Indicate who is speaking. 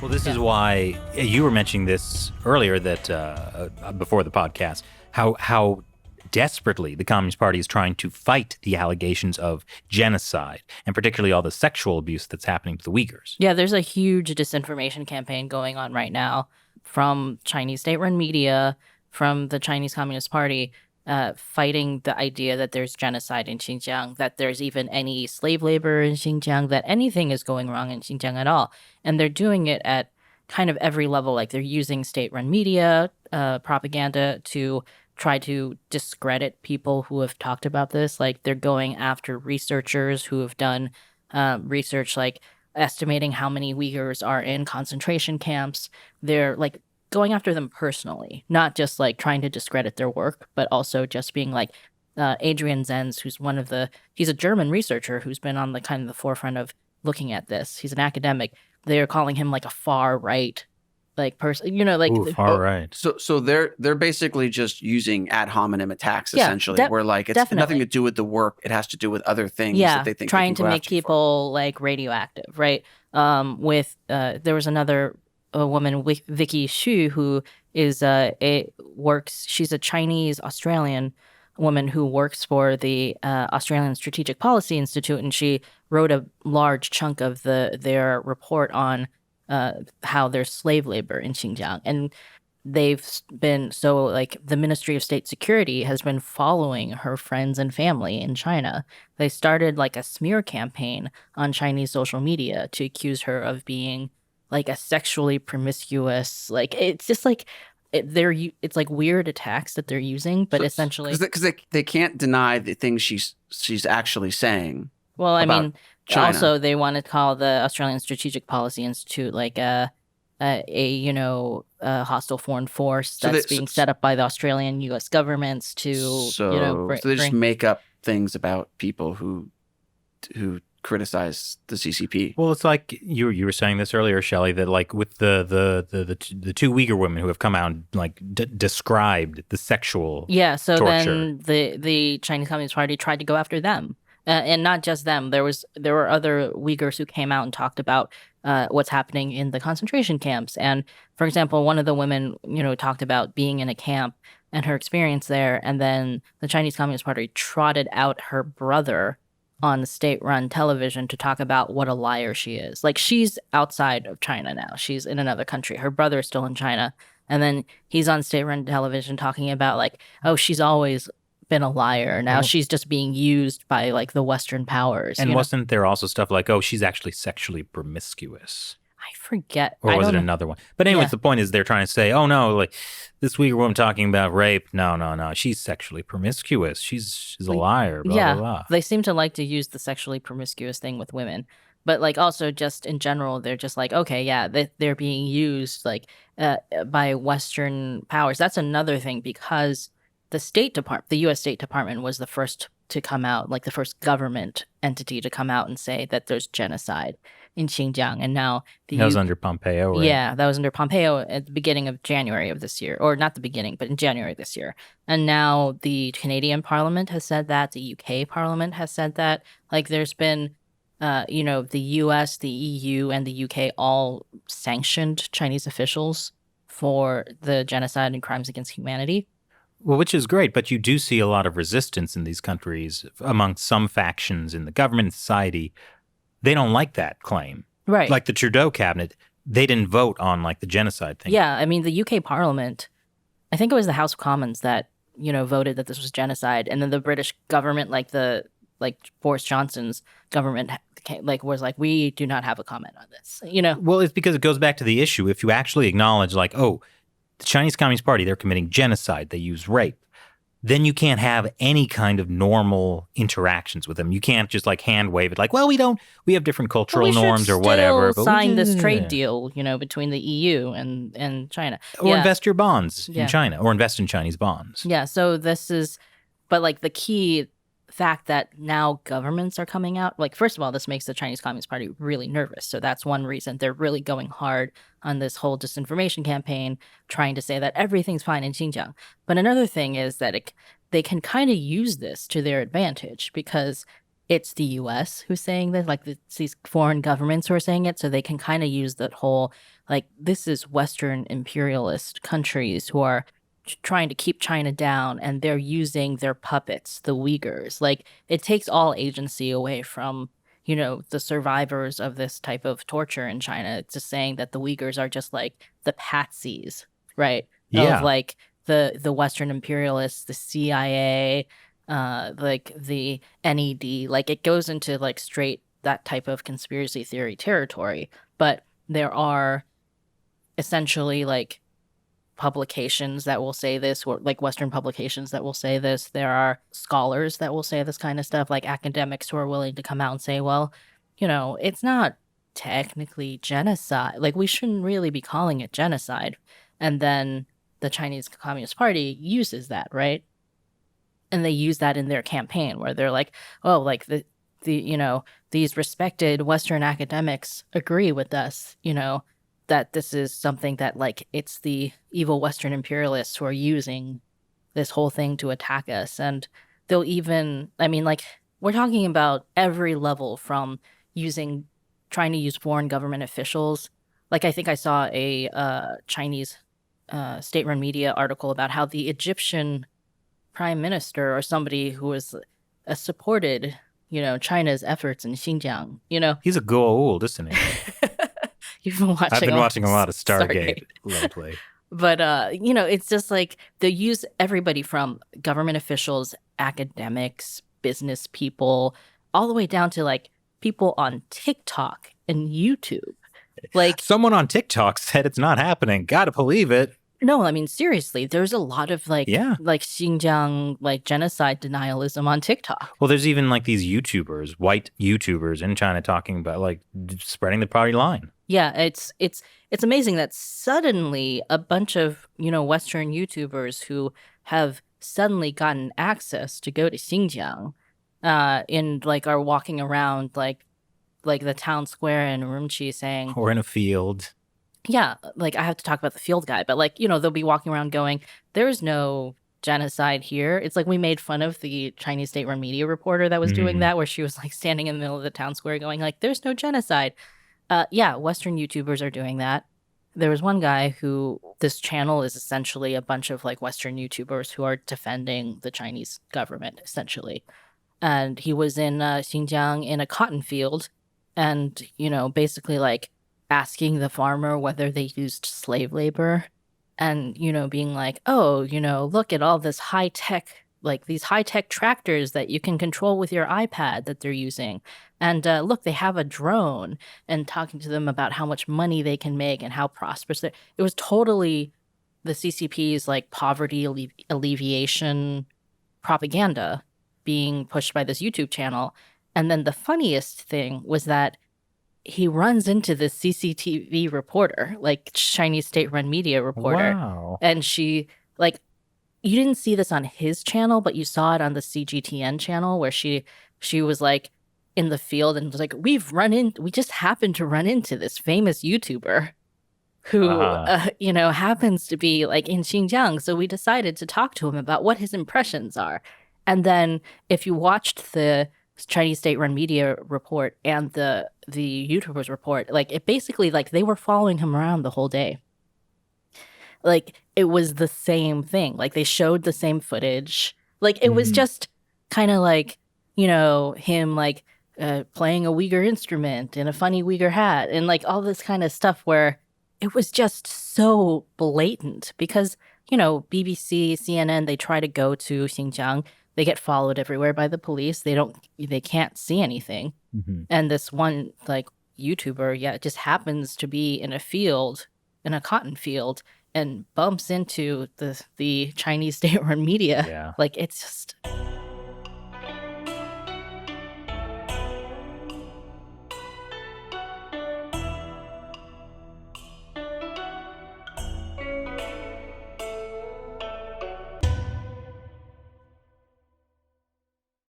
Speaker 1: Well, this is why you were mentioning this earlier that before the podcast, how desperately the Communist Party is trying to fight the allegations of genocide, and particularly all the sexual abuse that's happening to the Uyghurs.
Speaker 2: Yeah, there's a huge disinformation campaign going on right now from Chinese state-run media, from the Chinese Communist Party, fighting the idea that there's genocide in Xinjiang, that there's even any slave labor in Xinjiang, that anything is going wrong in Xinjiang at all. And they're doing it at kind of every level. Like they're using state-run media, propaganda to try to discredit people who have talked about this. Like they're going after researchers who have done research, like estimating how many Uyghurs are in concentration camps. They're like going after them personally, not just like trying to discredit their work, but also just being like Adrian Zenz, who's he's a German researcher who's been on the kind of the forefront of looking at this. He's an academic. They're calling him like a far right like person, like
Speaker 1: Ooh, far right.
Speaker 3: So they're basically just using ad hominem attacks essentially, where like it's
Speaker 2: definitely
Speaker 3: nothing to do with the work, it has to do with other things that they think
Speaker 2: trying
Speaker 3: they can
Speaker 2: to
Speaker 3: go
Speaker 2: make
Speaker 3: after you for.
Speaker 2: people like radioactive, right? There was another woman, Vicky Xu, who is she's a Chinese Australian woman who works for the Australian Strategic Policy Institute, and she wrote a large chunk of their report on how there's slave labor in Xinjiang. And they've been the Ministry of State Security has been following her friends and family in China. They started like a smear campaign on Chinese social media to accuse her of being like a sexually promiscuous, like it's just like it's like weird attacks that they're using, but essentially
Speaker 3: because they can't deny the things she's actually saying.
Speaker 2: Well, I mean,
Speaker 3: China.
Speaker 2: Also they want to call the Australian Strategic Policy Institute like a hostile foreign force that's being set up by the Australian U.S. governments to
Speaker 3: so they just make up things about people who criticize the CCP.
Speaker 1: Well, it's like you were saying this earlier, Shelley, that like with the two Uyghur women who have come out and like described the sexual
Speaker 2: so
Speaker 1: torture.
Speaker 2: Then the Chinese Communist Party tried to go after them. And not just them. There were other Uyghurs who came out and talked about what's happening in the concentration camps. And for example, one of the women, talked about being in a camp and her experience there. And then the Chinese Communist Party trotted out her brother on state-run television to talk about what a liar she is. Like she's outside of China now. She's in another country. Her brother is still in China. And then he's on state-run television talking about like, oh, she's always been a liar. Now she's just being used by like the Western powers.
Speaker 1: And wasn't there also stuff like, oh, she's actually sexually promiscuous?
Speaker 2: I forget.
Speaker 1: Or was it another one? But anyways, the point is they're trying to say, oh no, like this Uyghur woman talking about rape. No. She's sexually promiscuous. She's a liar. Blah, blah, blah.
Speaker 2: They seem to like to use the sexually promiscuous thing with women. But like also just in general, they're just like, okay, they're being used like by Western powers. That's another thing because the U.S. State Department was the first to come out, like the first government entity to come out and say that there's genocide in Xinjiang. And now
Speaker 1: that was under Pompeo, right?
Speaker 2: Yeah, that was under Pompeo at the beginning of January of this year. Or not the beginning, but in January this year. And now the Canadian Parliament has said that. The UK Parliament has said that. Like there's been, the US, the EU, and the UK all sanctioned Chinese officials for the genocide and crimes against humanity.
Speaker 1: Well, which is great, but you do see a lot of resistance in these countries among some factions in the government and society. They don't like that claim.
Speaker 2: Right.
Speaker 1: Like the Trudeau cabinet, they didn't vote on like the genocide thing.
Speaker 2: Yeah, I mean, the UK Parliament, I think it was the House of Commons that, voted that this was genocide. And then the British government, like Boris Johnson's government, was like, we do not have a comment on this,
Speaker 1: Well, it's because it goes back to the issue. If you actually acknowledge like, oh, the Chinese Communist Party, they're committing genocide, they use rape, then you can't have any kind of normal interactions with them. You can't just like hand wave it like, well, we have different cultural norms or whatever.
Speaker 2: But sign this trade deal, between the EU and China.
Speaker 1: Or invest your bonds in China or invest in Chinese bonds.
Speaker 2: Yeah, so but like the key fact that now governments are coming out, like first of all, this makes the Chinese Communist Party really nervous. So that's one reason they're really going hard on this whole disinformation campaign, trying to say that everything's fine in Xinjiang. But another thing is that they can kind of use this to their advantage because it's the US who's saying this, like these foreign governments who are saying it, so they can kind of use that whole, like, this is Western imperialist countries who are trying to keep China down, and they're using their puppets, the Uyghurs. Like, it takes all agency away from, the survivors of this type of torture in China. It's just saying that the Uyghurs are just like the patsies, right?
Speaker 1: Yeah.
Speaker 2: Of like the Western imperialists, the CIA, like the NED. Like, it goes into like straight that type of conspiracy theory territory. But there are essentially like publications that will say this, or like Western publications that will say this. There are scholars that will say this kind of stuff, like academics who are willing to come out and say, well, it's not technically genocide. Like, we shouldn't really be calling it genocide. And then the Chinese Communist Party uses that, right? And they use that in their campaign where they're like, oh, like these respected Western academics agree with us, that this is something that, like, it's the evil Western imperialists who are using this whole thing to attack us. And they'll even, I mean, like, we're talking about every level from trying to use foreign government officials. Like, I think I saw a Chinese state-run media article about how the Egyptian prime minister, or somebody who was supported, China's efforts in Xinjiang,
Speaker 1: He's a Goa'uld, isn't he?
Speaker 2: You've been watching.
Speaker 1: I've been watching a lot of Stargate lately.
Speaker 2: But it's just like they use everybody from government officials, academics, business people, all the way down to like people on TikTok and YouTube. Like,
Speaker 1: someone on TikTok said it's not happening. Gotta believe it.
Speaker 2: No, I mean, seriously, there's a lot of like Xinjiang, like, genocide denialism on TikTok.
Speaker 1: Well, there's even like these YouTubers, white YouTubers in China talking about like spreading the party line.
Speaker 2: Yeah, it's amazing that suddenly a bunch of, Western YouTubers who have suddenly gotten access to go to Xinjiang, and like are walking around like the town square in Urumqi saying,
Speaker 1: or in a field.
Speaker 2: Yeah, like, I have to talk about the field guy, but like, they'll be walking around going, there's no genocide here. It's like we made fun of the Chinese state-run media reporter that was doing that, where she was like standing in the middle of the town square going like, there's no genocide. Yeah, Western YouTubers are doing that. There was one guy who, this channel is essentially a bunch of like Western YouTubers who are defending the Chinese government, essentially. And he was in Xinjiang in a cotton field and, basically like asking the farmer whether they used slave labor and, being like, oh, look at all this high tech, like these high tech tractors that you can control with your iPad that they're using. And look, they have a drone, and talking to them about how much money they can make and how prosperous they're. It was totally the CCP's like poverty alleviation propaganda being pushed by this YouTube channel. And then the funniest thing was that he runs into this CCTV reporter, like Chinese state-run media reporter.
Speaker 1: Wow.
Speaker 2: And she, like, you didn't see this on his channel, but you saw it on the CGTN channel where she was like in the field and was like, we just happened to run into this famous YouTuber who, happens to be like in Xinjiang. So we decided to talk to him about what his impressions are. And then if you watched the Chinese state-run media report and the YouTubers report, like, it basically, like, they were following him around the whole day. Like, it was the same thing. Like, they showed the same footage. Like, it was just kind of like, him like playing a Uyghur instrument in a funny Uyghur hat and like all this kind of stuff where it was just so blatant because, BBC, CNN, they try to go to Xinjiang. They get followed everywhere by the police. They can't see anything. Mm-hmm. And this one like YouTuber, just happens to be in a cotton field and bumps into the Chinese state-run media.
Speaker 1: Yeah.
Speaker 2: Like, it's just